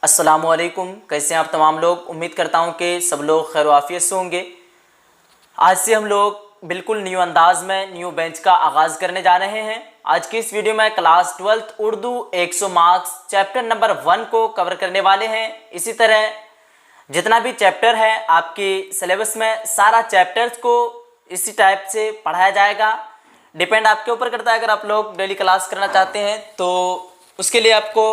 अस्सलामुअलैकुम। कैसे हैं आप तमाम लोग। उम्मीद करता हूं कि सब लोग खैर वाफियत से होंगे। आज से हम लोग बिल्कुल न्यू अंदाज में न्यू बेंच का आगाज़ करने जा रहे हैं। आज की इस वीडियो में class 12th Urdu 100 marks chapter number 1 को कवर करने वाले हैं। इसी तरह जितना भी चैप्टर है आपकी सिलेबस में सारा चैप्टर्स को इसी टाइप से पढ़ाया जाएगा। डिपेंड आपके ऊपर करता है। अगर आप लोग डेली क्लास करना चाहते हैं तो उसके लिए आपको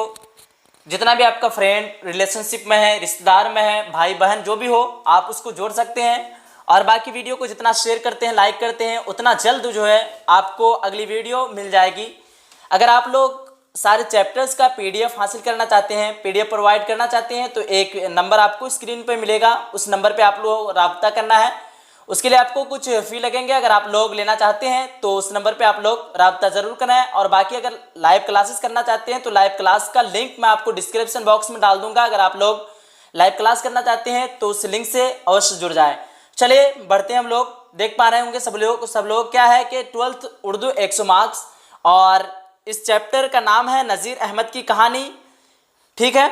जितना भी आपका फ्रेंड रिलेशनशिप में है, रिश्तेदार में है, भाई बहन जो भी हो, आप उसको जोड़ सकते हैं। और बाकी वीडियो को जितना शेयर करते हैं, लाइक करते हैं, उतना जल्द जो है आपको अगली वीडियो मिल जाएगी। अगर आप लोग सारे चैप्टर्स का पीडीएफ हासिल करना चाहते हैं, पीडीएफ प्रोवाइड करना चाहते हैं, तो एक नंबर आपको स्क्रीन पर मिलेगा। उस नंबर पर आप लोग रब्ता करना है। उसके लिए आपको कुछ फ़ी लगेंगे। अगर आप लोग लेना चाहते हैं तो उस नंबर पे आप लोग रब्ता ज़रूर करना है। और बाकी अगर लाइव क्लासेस करना चाहते हैं तो लाइव क्लास का लिंक मैं आपको डिस्क्रिप्शन बॉक्स में डाल दूंगा। अगर आप लोग लाइव क्लास करना चाहते हैं तो उस लिंक से अवश्य जुड़ जाएं। चलिए बढ़ते हैं। हम लोग देख पा रहे होंगे सब लोग क्या है कि 12th उर्दू 100 मार्क्स, और इस चैप्टर का नाम है नज़ीर अहमद की कहानी। ठीक है।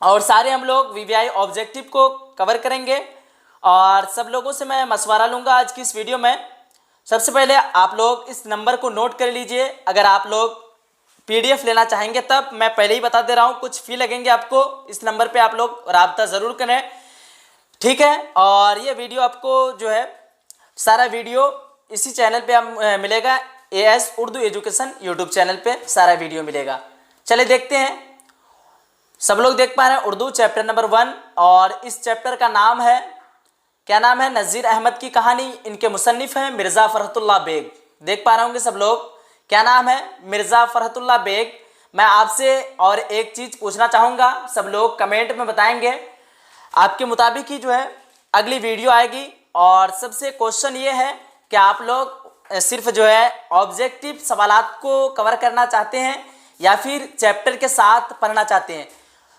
और सारे हम लोग वीवीआई ऑब्जेक्टिव को कवर करेंगे और सब लोगों से मैं मशवरा लूँगा आज की इस वीडियो में। सबसे पहले आप लोग इस नंबर को नोट कर लीजिए। अगर आप लोग पीडीएफ लेना चाहेंगे तब मैं पहले ही बता दे रहा हूँ कुछ फ़ी लगेंगे आपको। इस नंबर पे आप लोग रब्ता ज़रूर करें। ठीक है। और ये वीडियो आपको जो है सारा वीडियो इसी चैनल पे आप मिलेगा। AS Urdu education YouTube channel पे सारा वीडियो मिलेगा। चलिए देखते हैं। सब लोग देख पा रहे हैं उर्दू चैप्टर नंबर 1, और इस चैप्टर का नाम है, क्या नाम है, नज़ीर अहमद की कहानी। इनके मुसन्निफ़ हैं मिर्ज़ा फ़रहतुल्लाह बेग। देख पा रहे होंगे सब लोग, क्या नाम है, मिर्ज़ा फ़रहतुल्लाह बेग। मैं आपसे और एक चीज़ पूछना चाहूँगा, सब लोग कमेंट में बताएंगे। आपके मुताबिक ही जो है अगली वीडियो आएगी। और सबसे क्वेश्चन ये है कि आप लोग सिर्फ जो है ऑब्जेक्टिव सवालात को कवर करना चाहते हैं या फिर चैप्टर के साथ पढ़ना चाहते हैं।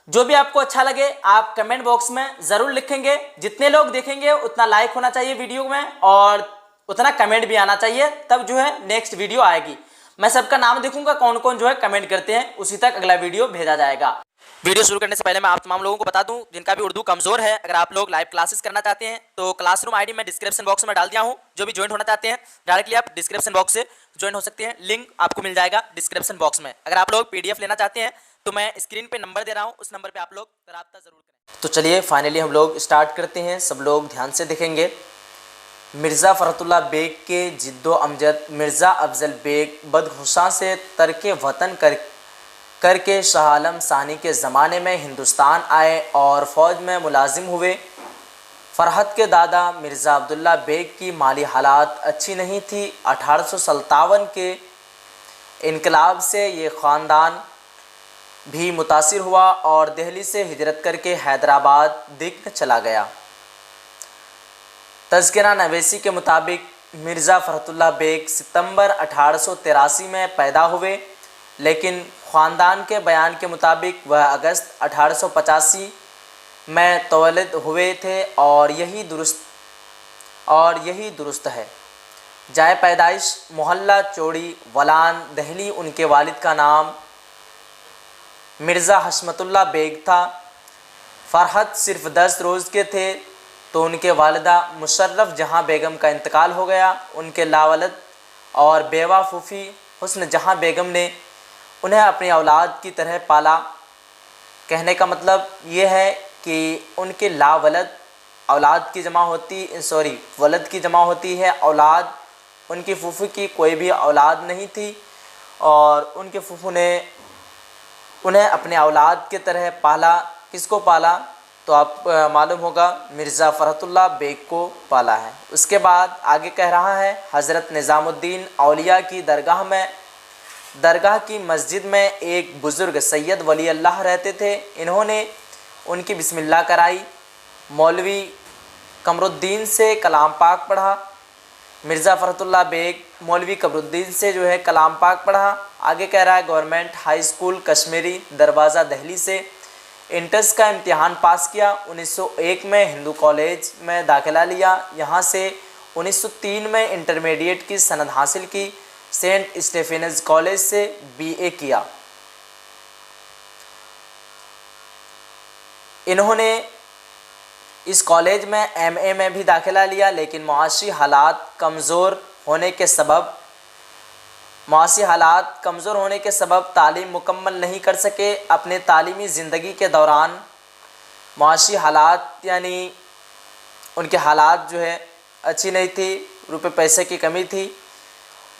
जो भी आपको अच्छा लगे आप कमेंट बॉक्स में ज़रूर लिखेंगे। जितने लोग देखेंगे उतना लाइक होना चाहिए वीडियो में और उतना कमेंट भी आना चाहिए, तब जो है नेक्स्ट वीडियो आएगी। मैं सबका नाम देखूंगा कौन कौन जो है कमेंट करते हैं, उसी तक अगला वीडियो भेजा जाएगा। वीडियो शुरू करने से पहले मैं आप तमाम लोगों को बता दूं जिनका भी उर्दू कमज़ोर है, अगर आप लोग लाइव क्लासेस करना चाहते हैं तो क्लासरूम आईडी मैं डिस्क्रिप्शन बॉक्स में डाल दिया हूं। जो भी ज्वाइन होना चाहते हैं डायरेक्टली आप डिस्क्रिप्शन बॉक्स से ज्वाइन हो सकते हैं। लिंक आपको मिल जाएगा डिस्क्रिप्शन बॉक्स में। अगर आप लोग पीडीएफ लेना चाहते हैं तो मैं स्क्रीन पे नंबर दे रहा हूँ, उस नंबर पे आप लोग रब्ता ज़रूर करें। तो चलिए फाइनली हम लोग स्टार्ट करते हैं। सब लोग ध्यान से देखेंगे। मिर्ज़ा फ़रहतुल्लाह बेग के जिद्दो अमजद मिर्ज़ा अफजल बेग बदखुशां से तर्क वतन करके शाह आलम सानी के ज़माने में हिंदुस्तान आए और फ़ौज में मुलाजिम हुए। फ़रहत के दादा मिर्ज़ा अब्दुल्ला बेग की माली हालात अच्छी नहीं थी। 1857 के इनकलाब से ये ख़ानदान भी मुतासिर हुआ और दिल्ली से हिजरत करके हैदराबाद दिक्न चला गया। तज़किरा नवेसी के मुताबिक मिर्ज़ा फ़रहतुल्लाह बेग सितंबर 1883 में पैदा हुए, लेकिन ख़ानदान के बयान के मुताबिक वह अगस्त 1885 में तौलिद हुए थे और यही दुरुस्त है। जाए पैदाइश मोहल्ला चौड़ी वलान दिल्ली। उनके वालिद का नाम मिर्ज़ा हशमतुल्लाह बेग था। फ़रहत सिर्फ 10 रोज़ के थे तो उनके वालिदा मुशर्रफ जहाँ बेगम का इंतकाल हो गया। उनके लावलद और बेवा फूफी हुस्न जहाँ बेगम ने उन्हें अपनी औलाद की तरह पाला। कहने का मतलब ये है कि उनके लावलद औलाद की जमा होती वलद की जमा होती है औलाद। उनकी फूफी की कोई भी औलाद नहीं थी और उनके फूफू ने उन्हें अपने औलाद की तरह पाला। किसको पाला तो आप मालूम होगा, मिर्ज़ा फ़रहतुल्लाह बेग को पाला है। उसके बाद आगे कह रहा है, हज़रत निज़ामुद्दीन औलिया की दरगाह की मस्जिद में एक बुज़ुर्ग सैयद वली अल्लाह रहते थे। इन्होंने उनकी बिस्मिल्लाह कराई। मौलवी कमरुद्दीन से कलाम पाक पढ़ा। मिर्ज़ा फ़रहतुल्लाह बेग मौलवी कमरुद्दीन से जो है कलाम पाक पढ़ा। आगे कह रहा है, गवर्नमेंट हाई स्कूल कश्मीरी दरवाज़ा दिल्ली से इंटर्स का इम्तिहान पास किया। 1901 में हिंदू कॉलेज में दाखिला लिया। यहाँ से 1903 में इंटरमीडिएट की सनद हासिल की। सेंट स्टेफेनस कॉलेज से BA किया। इन्होंने इस कॉलेज में एमए में भी दाखिला लिया, लेकिन मुआशी हालात कमज़ोर होने के सबब तालीम मुकम्मल नहीं कर सके। अपने तालीमी ज़िंदगी के दौरान मुआशी हालात यानी उनके हालात जो है अच्छी नहीं थी, रुपए पैसे की कमी थी।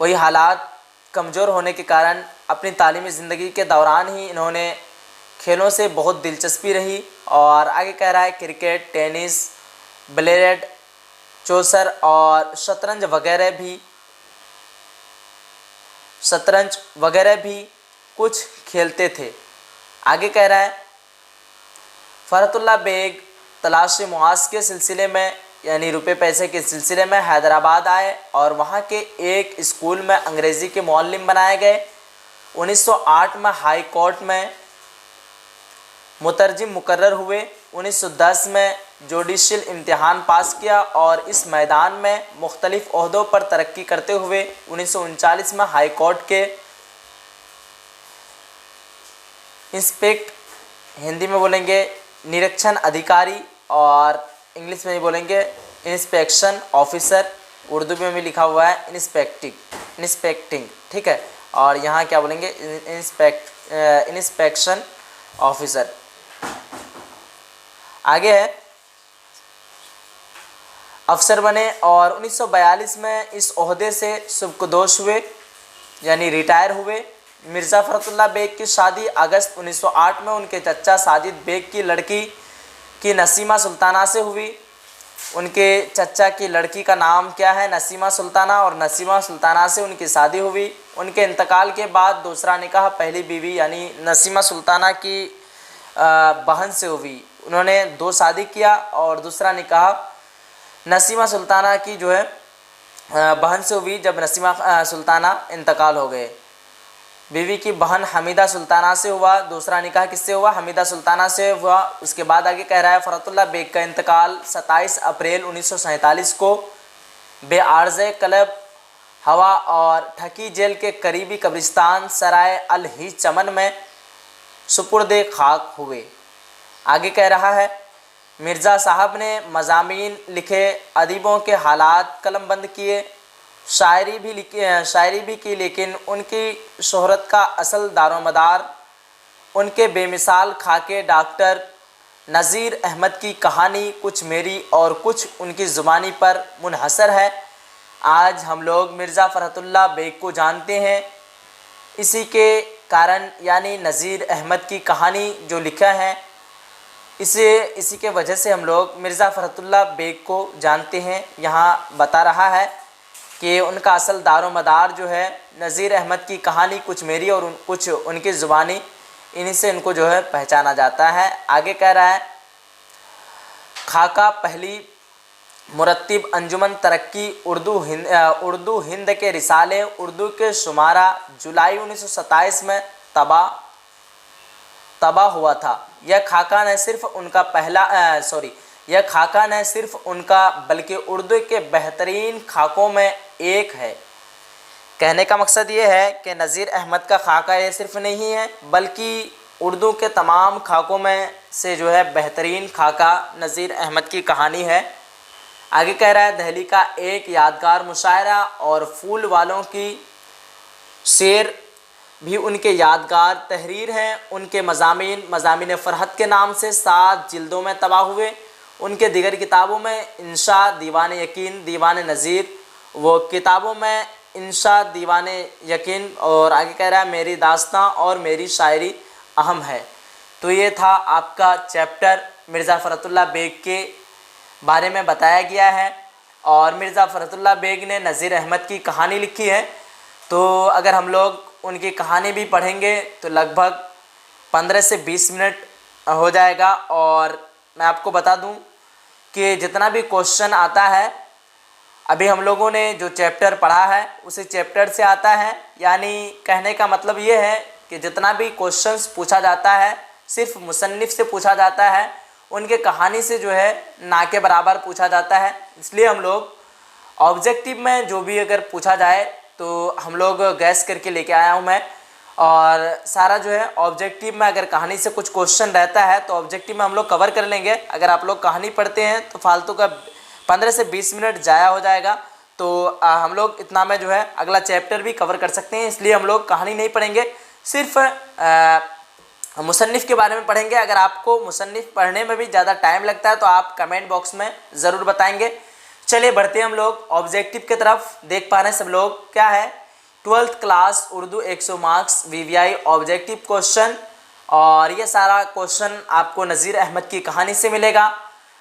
वही हालात कमज़ोर होने के कारण अपनी तालीमी ज़िंदगी के दौरान ही इन्होंने खेलों से बहुत दिलचस्पी रही। और आगे कह रहा है क्रिकेट, टेनिस, बिलियर्ड, चौसर और शतरंज वगैरह भी कुछ खेलते थे। आगे कह रहा है फ़रहतुल्लाह बेग तलाश मुआश के सिलसिले में यानी रुपए पैसे के सिलसिले में हैदराबाद आए और वहाँ के एक स्कूल में अंग्रेज़ी के मुअल्लिम बनाए गए। 1908 में हाई कोर्ट में मुतरजिम मुकर्रर हुए। 1910 में जुडिशल इम्तिहान पास किया और इस मैदान में मुख्तलिफ ओहदों पर तरक्की करते हुए 1939 में हाई कोर्ट के इंस्पेक्ट, हिंदी में बोलेंगे निरीक्षण अधिकारी और इंग्लिश में ही बोलेंगे इंस्पेक्शन ऑफिसर, उर्दू में भी लिखा हुआ है इंस्पेक्टिंग, ठीक है। और यहाँ क्या बोलेंगे इंस्पेक्शन ऑफिसर। आगे है अफसर बने और 1942 में इस ओहदे से सुबकदोश हुए यानी रिटायर हुए। मिर्ज़ा फ़रहतुल्लाह बेग की शादी अगस्त 1908 में उनके चचा साजिद बेग की लड़की की नसीमा सुल्ताना से हुई। उनके चचा की लड़की का नाम क्या है? नसीमा सुल्ताना, और नसीमा सुल्ताना से उनकी शादी हुई। उनके इंतकाल के बाद दूसरा निकाह पहली बीवी यानी नसीमा सुल्ताना की बहन से हुई। उन्होंने 2 शादी किया और दूसरा निकाह नसीमा सुल्ताना की जो है बहन से हुई जब नसीमा सुल्ताना इंतकाल हो गए। बीवी की बहन हमीदा सुल्ताना से हुआ। दूसरा निकाह किससे हुआ? हमीदा सुल्ताना से हुआ। उसके बाद आगे कह रहा है फ़रहतुल्लाह बेग का इंतकाल 27 अप्रैल 1947 को बेआर्ज़े क्लब हवा और ठकी जेल के करीबी कब्रिस्तान सराय अल ही चमन में सुपुर्दे खाक हुए। आगे कह रहा है मिर्ज़ा साहब ने मज़ामीन लिखे, अदीबों के हालात कलमबंद किए, शायरी भी की, लेकिन उनकी शोहरत का असल दारोमदार उनके बेमिसाल खाके डॉक्टर नज़ीर अहमद की कहानी कुछ मेरी और कुछ उनकी ज़ुबानी पर मुनहसर है। आज हम लोग मिर्ज़ा फ़रहतुल्लाह बेग को जानते हैं इसी के कारण, यानी नज़ीर अहमद की कहानी जो लिखा है इसी के वजह से हम लोग मिर्ज़ा फ़रहतुल्लाह बेग को जानते हैं। यहाँ बता रहा है कि उनका असल दारोमदार जो है नज़ीर अहमद की कहानी कुछ मेरी और कुछ उनकी ज़ुबानी, इन्हीं से इनको जो है पहचाना जाता है। आगे कह रहा है खाका पहली मुरत्तिब अंजुमन तरक्की उर्दू हिंद के रिसाले उर्दू के शुमारा जुलाई 1927 में तबाह हुआ था। यह खाका न सिर्फ उनका बल्कि उर्दू के बेहतरीन खाकों में एक है। कहने का मकसद ये है कि नज़ीर अहमद का खाका ये सिर्फ नहीं है बल्कि उर्दू के तमाम खाकों में से जो है बेहतरीन खाका नज़ीर अहमद की कहानी है। आगे कह रहा है दहली का एक यादगार मुशायरा और फूल वालों की शेर भी उनके यादगार तहरीर हैं। उनके मज़ामीन फ़रहत के नाम से 7 जिल्दों में तबाह हुए। उनके दीगर किताबों में इंशा, दीवान यकीन, दीवान नज़ीर, वो किताबों में इंशा, दीवान यकीन और आगे कह रहा है मेरी दास्तां और मेरी शायरी अहम है। तो ये था आपका चैप्टर मिर्ज़ा फ़रहतुल्लाह बेग के बारे में बताया गया है और मिर्ज़ा फ़रहतुल्लाह बेग ने नज़ीर अहमद की कहानी लिखी है। तो अगर हम लोग उनकी कहानी भी पढ़ेंगे तो लगभग 15 से 20 मिनट हो जाएगा। और मैं आपको बता दूं कि जितना भी क्वेश्चन आता है अभी हम लोगों ने जो चैप्टर पढ़ा है उसी चैप्टर से आता है, यानी कहने का मतलब ये है कि जितना भी क्वेश्चंस पूछा जाता है सिर्फ मुसन्निफ़ से पूछा जाता है, उनके कहानी से जो है ना के बराबर पूछा जाता है। इसलिए हम लोग ऑब्जेक्टिव में जो भी अगर पूछा जाए तो हम लोग गैस करके लेके आया हूँ मैं। और सारा जो है ऑब्जेक्टिव में अगर कहानी से कुछ क्वेश्चन रहता है तो ऑब्जेक्टिव में हम लोग कवर कर लेंगे। अगर आप लोग कहानी पढ़ते हैं तो फालतू का 15 से 20 मिनट ज़ाया हो जाएगा, तो हम लोग इतना में जो है अगला चैप्टर भी कवर कर सकते हैं। इसलिए हम लोग कहानी नहीं पढ़ेंगे, सिर्फ मुसन्निफ़ के बारे में पढ़ेंगे। अगर आपको मुसन्निफ़ पढ़ने में भी ज़्यादा टाइम लगता है तो आप कमेंट बॉक्स में ज़रूर बताएंगे। चलिए बढ़ते हैं हम लोग ऑब्जेक्टिव की तरफ। देख पा रहे हैं सब लोग क्या है, 12th class Urdu 100 marks VVI objective question, और ये सारा क्वेश्चन आपको नज़ीर अहमद की कहानी से मिलेगा।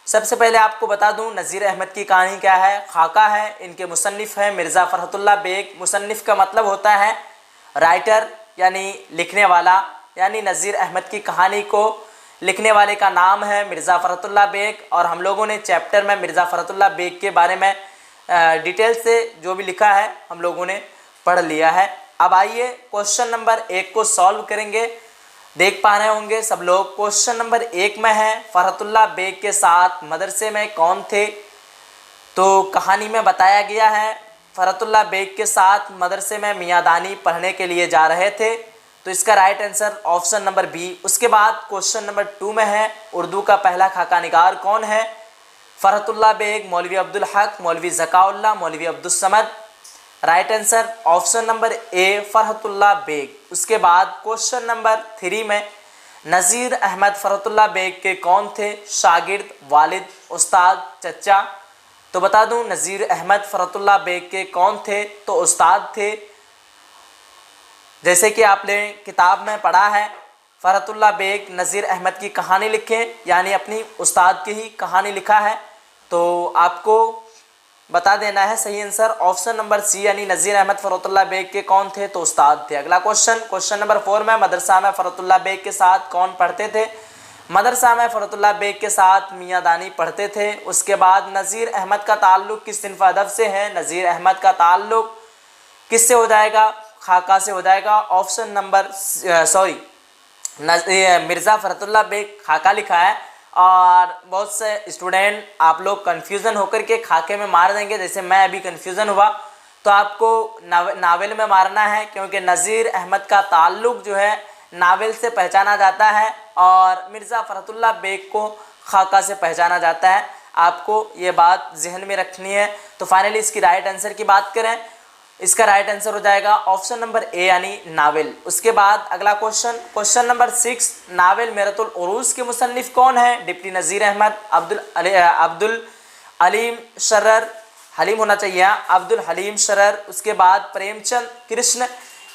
सबसे पहले आपको बता दूं नज़ीर अहमद की कहानी क्या है। खाका है, इनके मुसन्निफ़ हैं मिर्ज़ा फ़रहतुल्लाह बेग। मुसन्निफ़ का मतलब होता है राइटर यानी लिखने वाला, यानी नज़ीर अहमद की कहानी को लिखने वाले का नाम है मिर्ज़ा फ़रहतुल्लाह बेग। और हम लोगों ने चैप्टर में मिर्ज़ा फ़रहतुल्लाह बेग के बारे में डिटेल से जो भी लिखा है हम लोगों ने पढ़ लिया है। अब आइए क्वेश्चन नंबर 1 को सॉल्व करेंगे। देख पा रहे होंगे सब लोग, क्वेश्चन नंबर 1 में है फ़रहतुल्लाह बेग के साथ मदरसे में कौन थे। तो कहानी में बताया गया है फ़रहतुल्लाह बेग के साथ मदरसे में मियाँ दानी पढ़ने के लिए जा रहे थे, तो इसका right answer option number B. उसके बाद क्वेश्चन नंबर 2 में है उर्दू का पहला खाका निगार कौन है। फ़रहतुल्लाह बेग, मौलवी Abdul Haq, Maulvi Zakaullah, Maulvi Abdul Samad. Right answer option number A Farhatullah Baig. उसके बाद क्वेश्चन नंबर 3 में नज़ीर अहमद फ़रहतुल्लाह बेग के कौन थे, शागिर्द, वालिद, उस्ताद, चचा। तो बता दूं नज़ीर अहमद फ़रहतुल्लाह बेग के कौन थे, तो उस्ताद थे। जैसे कि आपने किताब में पढ़ा है फ़रहतुल्लाह बेग नज़ीर अहमद की कहानी लिखे, यानी अपनी उस्ताद की ही कहानी लिखा है। तो आपको बता देना है सही आंसर ऑप्शन नंबर सी, यानी नज़ीर अहमद फ़रहतुल्लाह बेग के कौन थे, तो उस्ताद थे। अगला क्वेश्चन नंबर 4 में मदरसा में फ़रहतुल्लाह बेग के साथ कौन पढ़ते थे। मदरसा में फ़रहतुल्लाह बेग के साथ मियाँ दानी पढ़ते थे। उसके बाद नज़ीर अहमद का ताल्लुक़ किस सिन्फ़ अदब से है। नज़ीर अहमद का ताल्लुक़ किससे हो जाएगा, खाका से हो जाएगा। ऑप्शन नंबर मिर्ज़ा फ़रहतुल्लाह बेग खाका लिखा है, और बहुत से स्टूडेंट आप लोग कन्फ्यूज़न होकर के खाके में मार देंगे, जैसे मैं अभी कन्फ्यूज़न हुआ। तो आपको नावल में मारना है, क्योंकि नज़ीर अहमद का ताल्लुक़ जो है नावल से पहचाना जाता है और मिर्ज़ा फ़रहतुल्लाह बेग को खाका से पहचाना जाता है। आपको ये बात जहन में रखनी है। तो फाइनली इसकी राइट आंसर की बात करें, इसका राइट आंसर हो जाएगा ऑप्शन नंबर ए, यानी नावल। उसके बाद अगला क्वेश्चन नंबर 6, नावल मेरतुल उरूस के मुसन्निफ़ कौन है। डिप्टी नज़ीर अहमद, अब्दुल हलीम शरर, हलीम होना चाहिए, अब्दुल हलीम शरर। उसके बाद प्रेमचंद कृष्ण।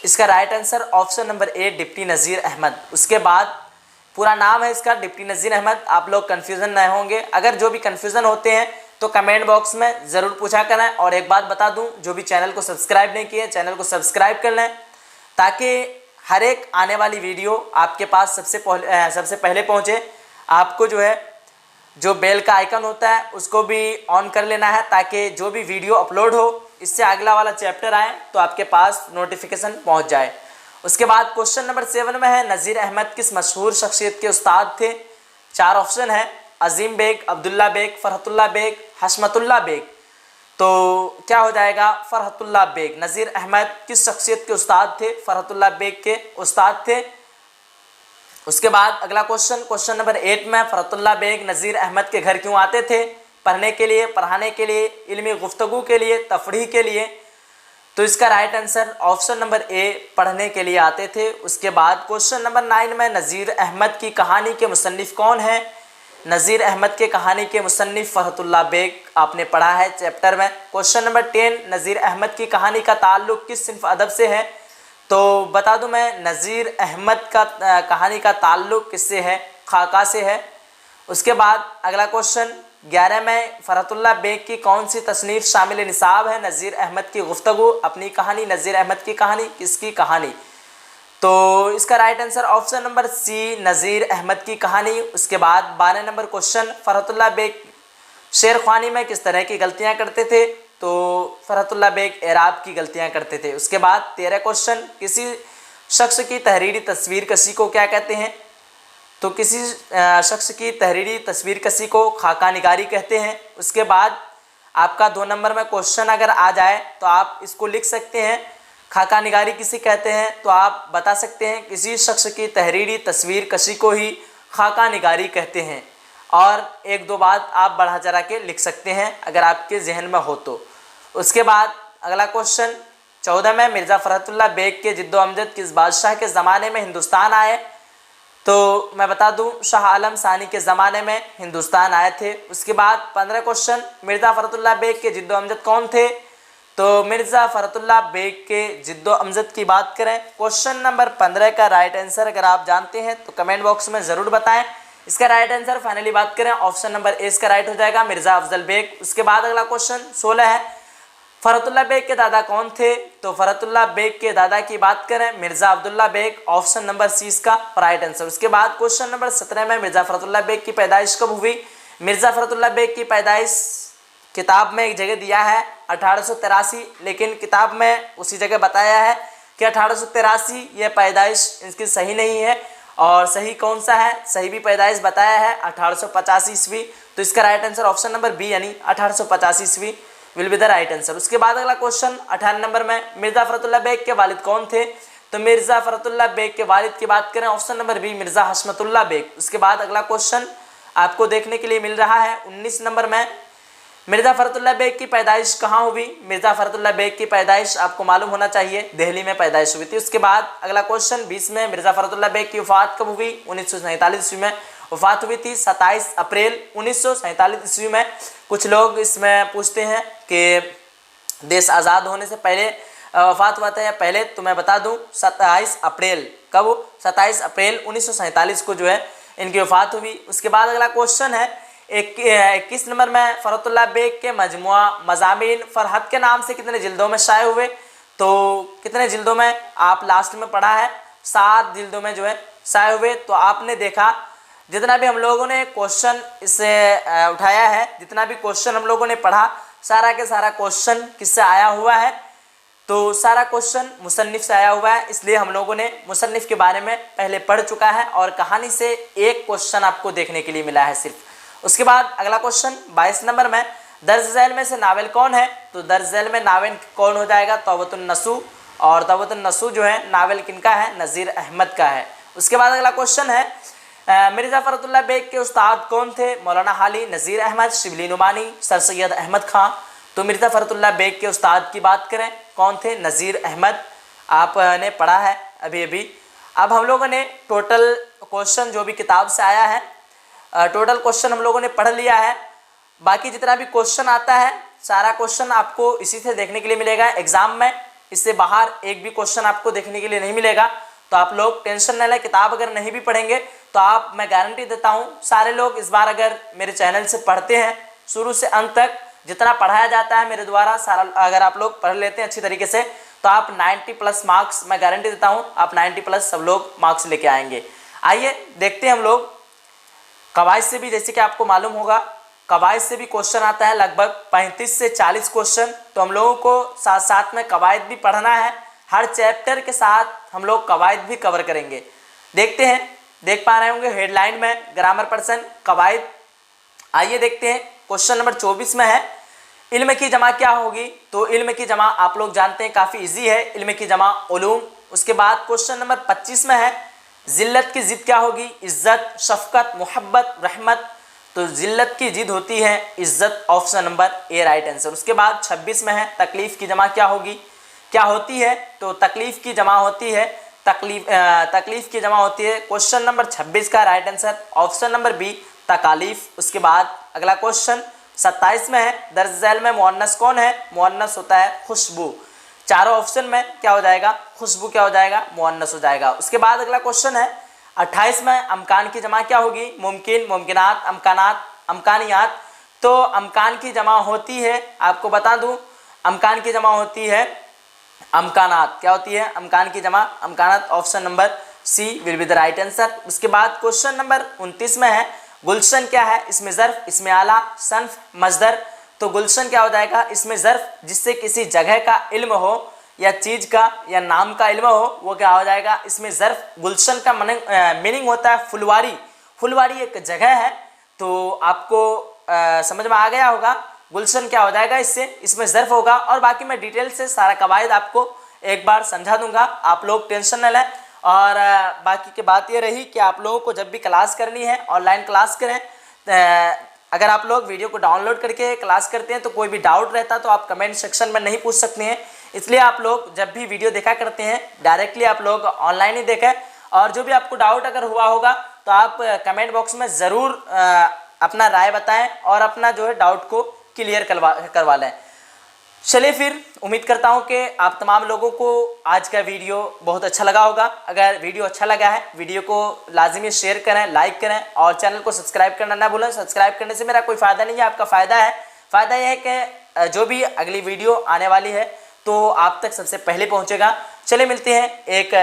इसका right answer option number A, deputy Nazir Ahmad. उसके बाद पूरा नाम है इसका डिप्टी नज़ीर अहमद। आप लोग कन्फ्यूज़न नहीं होंगे। अगर जो भी कन्फ्यूज़न होते हैं तो कमेंट बॉक्स में ज़रूर पूछा करें। और एक बात बता दूं, जो भी चैनल को सब्सक्राइब नहीं किए चैनल को सब्सक्राइब कर लें, ताकि हर एक आने वाली वीडियो आपके पास सबसे पहले पहुंचे। आपको जो है जो बेल का आइकन होता है उसको भी ऑन कर लेना है, ताकि जो भी वीडियो अपलोड हो इससे अगला वाला चैप्टर आए तो आपके पास नोटिफिकेशन पहुँच जाए। उसके बाद क्वेश्चन नंबर 7 में है नज़ीर अहमद किस मशहूर शख्सियत के उस्ताद थे। 4 ऑप्शन है, अजीम बेग, अब्दुल्ला बेग, फ़रहतुल्लाह बेग, हशमतुल्लाह बेग। तो क्या हो जाएगा, फ़रहतुल्लाह बेग। नज़ीर अहमद किस शख्सियत के उस्ताद थे, फ़रहतुल्लाह बेग के उस्ताद थे। उसके बाद अगला क्वेश्चन नंबर 8 में फ़रहतुल्लाह बेग नज़ीर अहमद के घर क्यों आते थे। पढ़ने के लिए, पढ़ाने के लिए, इल्मी गुफ्तगू के लिए, तफरीह के लिए। तो इसका राइट आंसर ऑप्शन नंबर ए, पढ़ने के लिए आते थे। उसके बाद क्वेश्चन नंबर 9 में नज़ीर अहमद की कहानी के मुसन्निफ़ कौन है। नज़ीर अहमद के कहानी के मुसन्निफ़ फ़रहतुल्लाह बेग, आपने पढ़ा है चैप्टर में। क्वेश्चन नंबर 10, नज़ीर अहमद की कहानी का ताल्लुक़ किस सिन्फ़ अदब से है। तो बता दूं मैं, नज़ीर अहमद का कहानी का ताल्लुक़ किससे है, खाका से है। उसके बाद अगला क्वेश्चन 11 में फ़रहतुल्लाह बेग की कौन सी तसनीफ़ शामिल निसाब है। नज़ीर अहमद की गुफ्तगू, अपनी कहानी, नज़ीर अहमद की कहानी, किसकी कहानी। तो इसका right answer option number C, Nazir Ahmad की कहानी। उसके बाद 12 नंबर क्वेश्चन, फ़रहतुल्लाह बेग शेर ख्वानी में किस तरह की गलतियां करते थे। तो फ़रहतुल्लाह बेग एराब की गलतियां करते थे। उसके बाद 13 क्वेश्चन, किसी शख्स की तहरीरी तस्वीर कशी को क्या कहते हैं। तो किसी शख्स की तहरीरी तस्वीर कशी को खाका निगारी कहते हैं। उसके बाद आपका 2 नंबर में क्वेश्चन अगर आ जाए तो आप इसको लिख सकते हैं, खाका निगारी किसे कहते हैं? तो आप बता सकते हैं किसी शख्स की तहरीरी तस्वीर कशी को ही खाका निगारी कहते हैं। और एक दो बात आप बढ़ा चढ़ा के लिख सकते हैं अगर आपके जहन में हो तो। उसके बाद अगला क्वेश्चन 14 में मिर्ज़ा फ़रहतुल्लाह बेग के जिद्दो-अमजद किस बादशाह के ज़माने में हिंदुस्तान आए? तो मैं बता दूं शाह आलम सानी के ज़माने में हिंदुस्तान आए थे। उसके बाद 15 क्वेश्चन मिर्ज़ा फ़रहतुल्लाह बेग के जिद्दो-अमजद कौन थे? तो मिर्ज़ा फ़रहतुल्लाह बेग के जिद्दो-अमजद की बात करें, क्वेश्चन नंबर 15 का राइट आंसर अगर आप जानते हैं तो कमेंट बॉक्स में ज़रूर बताएं। इसका राइट आंसर फाइनली बात करें ऑप्शन नंबर ए इसका राइट हो जाएगा, मिर्ज़ा अफजल बेग। उसके बाद अगला क्वेश्चन 16 है, फ़रहतुल्लाह बेग के दादा कौन थे? तो फ़रहतुल्लाह बेग के दादा की बात करें Mirza Abdullah Beg, option number C इसका राइट आंसर। उसके बाद क्वेश्चन नंबर 17 में मिर्ज़ा फ़रहतुल्लाह बेग की पैदाइश कब हुई? मिर्ज़ा फ़रहतुल्लाह बेग की पैदाइश किताब में एक जगह दिया है 1883, लेकिन किताब में उसी जगह बताया है कि 1883 यह पैदाइश इसकी सही नहीं है। और सही कौन सा है? सही भी पैदाइश बताया है 1885 ईस्वी। तो इसका right answer option number B यानी 1885 ईस्वी will be the right answer. उसके बाद अगला क्वेश्चन 18 नंबर में मिर्ज़ा फ़रहतुल्लाह बेग के वालिद कौन थे? तो मिर्ज़ा फ़रहतुल्लाह बेग के वालिद की बात करें option number B Mirza Hashmatullah Beg. उसके बाद अगला क्वेश्चन आपको देखने के लिए मिल रहा है 19 नंबर में, मिर्ज़ा फ़रहतुल्लाह बेग की पैदाइश कहाँ हुई? मिर्ज़ा फ़रहतुल्लाह बेग की पैदाइश आपको मालूम होना चाहिए दिल्ली में पैदाइश हुई थी। उसके बाद अगला क्वेश्चन 20 में मिर्ज़ा फ़रहतुल्लाह बेग की वफ़ात कब हुई? 1947 ईस्वी में वफ़ात हुई थी 27 अप्रैल 1947 ईस्वी में। कुछ लोग इसमें पूछते हैं कि देश आज़ाद होने से पहले वफ़ात हुआ था या पहले, तो मैं बता दूं 27 अप्रैल, कब? 27 अप्रैल 1947 को जो है इनकी वफ़ात हुई। उसके बाद अगला क्वेश्चन है 21 नंबर में फ़रहतुल्लाह बेग के मजमुआ मज़ामीन फ़रहत के नाम से कितने जिल्दों में शाये हुए? तो कितने जिल्दों में आप लास्ट में पढ़ा है? 7 जिल्दों में जो है शाये हुए। तो आपने देखा जितना भी हम लोगों ने क्वेश्चन इससे उठाया है, जितना भी क्वेश्चन हम लोगों ने पढ़ा, सारा के सारा क्वेश्चन किससे आया हुआ है? तो सारा क्वेश्चन मुसन्निफ़ से आया हुआ है। इसलिए हम लोगों ने मुसन्निफ़ के बारे में पहले पढ़ चुका है और कहानी से एक क्वेश्चन आपको देखने के लिए मिला है सिर्फ। उसके बाद अगला क्वेश्चन 22 नंबर में दर्ज झैल में से नावल कौन है? तो दर्ज झैल में नावल कौन हो जाएगा? तौबतुन नसूह। और तौबतुन नसूह जो है नावल किनका है? नज़ीर अहमद का है। उसके बाद अगला क्वेश्चन है मिर्ज़ा फ़रहतुल्लाह बेग के उस्ताद कौन थे? मौलाना हाली, नज़ीर अहमद, शिबली नुमानी, सर सैयद अहमद खां। तो मिर्ज़ा फ़रहतुल्लाह बेग के उस्ताद की बात करें कौन थे? नज़ीर अहमद। आपने पढ़ा है अभी अभी। अब हम लोगों ने टोटल क्वेश्चन जो भी किताब से आया है, टोटल क्वेश्चन हम लोगों ने पढ़ लिया है। बाकी जितना भी क्वेश्चन आता है सारा क्वेश्चन आपको इसी से देखने के लिए मिलेगा एग्ज़ाम में। इससे बाहर एक भी क्वेश्चन आपको देखने के लिए नहीं मिलेगा। तो आप लोग टेंशन न लें, किताब अगर नहीं भी पढ़ेंगे तो आप, मैं गारंटी देता हूँ, सारे लोग इस बार अगर मेरे चैनल से पढ़ते हैं शुरू से अंत तक, जितना पढ़ाया जाता है मेरे द्वारा सारा अगर आप लोग पढ़ लेते हैं अच्छी तरीके से, तो आप 90+ मार्क्स, मैं गारंटी देता हूँ आप 90+ सब लोग मार्क्स लेके आएंगे। आइए देखते हैं हम लोग कवायद से भी, जैसे कि आपको मालूम होगा कवायद से भी क्वेश्चन आता है लगभग 35 से 40 क्वेश्चन। तो हम लोगों को साथ साथ में कवायद भी पढ़ना है, हर चैप्टर के साथ हम लोग कवायद भी कवर करेंगे। देखते हैं, देख पा रहे होंगे हेडलाइन में ग्रामर पर्सन कवायद। आइए देखते हैं क्वेश्चन नंबर 24 में है इल्म की जमा क्या होगी? तो इल्म की जमा आप लोग जानते हैं काफ़ी इजी है, इल्म की जमा उलूम। उसके बाद क्वेश्चन नंबर 25 में है जिल्लत की ज़िद क्या होगी? इज़्ज़त, शफ़क़त, मोहब्बत, रहमत। तो जिल्लत की ज़िद होती है इज़्ज़त, ऑप्शन नंबर ए राइट आंसर। उसके बाद 26 में है तकलीफ़ की जमा क्या होगी, क्या होती है? तो तकलीफ़ की जमा होती है तकलीफ़ की जमा होती है, क्वेश्चन नंबर 26 का right answer option number B तकालीफ़। उसके बाद अगला क्वेश्चन 27 में है दर्ज झैल में मुअन्नस कौन है? मुअन्नस होता है खुशबू। चारों ऑप्शन में क्या हो जाएगा? खुशबू क्या हो जाएगा? मुअन्नस हो जाएगा। उसके बाद अगला क्वेश्चन है 28 में अमकान की जमा क्या होगी? मुमकिन, मुमकिनात, अमकानात, अमकानियात। तो अमकान की जमा होती है, आपको बता दूं, अमकान की जमा होती है अमकानात। क्या होती है? अमकान की जमा अमकानात, option number C will be the right answer. उसके बाद क्वेश्चन नंबर 29 में है गुलशन क्या है? इसमें ज़र्फ, इसमें आला, सन्फ, मजदर। तो गुलशन क्या हो जाएगा? इसमें ज़र्फ जिससे किसी जगह का इल्म हो या चीज़ का या नाम का इल्म हो, वो क्या हो जाएगा? इसमें ज़र्फ। गुलशन का मीनिंग होता है फुलवारी। फुलवारी एक जगह है, तो आपको समझ में आ गया होगा गुलशन क्या हो जाएगा इससे, इसमें ज़र्फ होगा। और बाकी मैं डिटेल से सारा कवायद आपको एक बार समझा दूंगा, आप लोग टेंशन न लें। और बाकी की बात ये रही कि आप लोगों को जब भी क्लास करनी है ऑनलाइन क्लास करें। अगर आप लोग वीडियो को डाउनलोड करके क्लास करते हैं तो कोई भी डाउट रहता तो आप कमेंट सेक्शन में नहीं पूछ सकते हैं। इसलिए आप लोग जब भी वीडियो देखा करते हैं डायरेक्टली आप लोग ऑनलाइन ही देखें। और जो भी आपको डाउट अगर हुआ होगा तो आप कमेंट बॉक्स में ज़रूर अपना राय बताएं और अपना जो है डाउट को क्लियर करवा लें। चलिए फिर, उम्मीद करता हूं कि आप तमाम लोगों को आज का वीडियो बहुत अच्छा लगा होगा। अगर वीडियो अच्छा लगा है वीडियो को लाजमी शेयर करें, लाइक करें और चैनल को सब्सक्राइब करना ना भूलें। सब्सक्राइब करने से मेरा कोई फ़ायदा नहीं है, आपका फ़ायदा है। फ़ायदा यह है कि जो भी अगली वीडियो आने वाली है तो आप तक सबसे पहले पहुँचेगा। चलिए मिलते हैं एक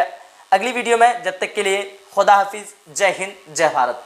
अगली वीडियो में, जब तक के लिए खुदा हाफिज़, जय हिंद, जय भारत।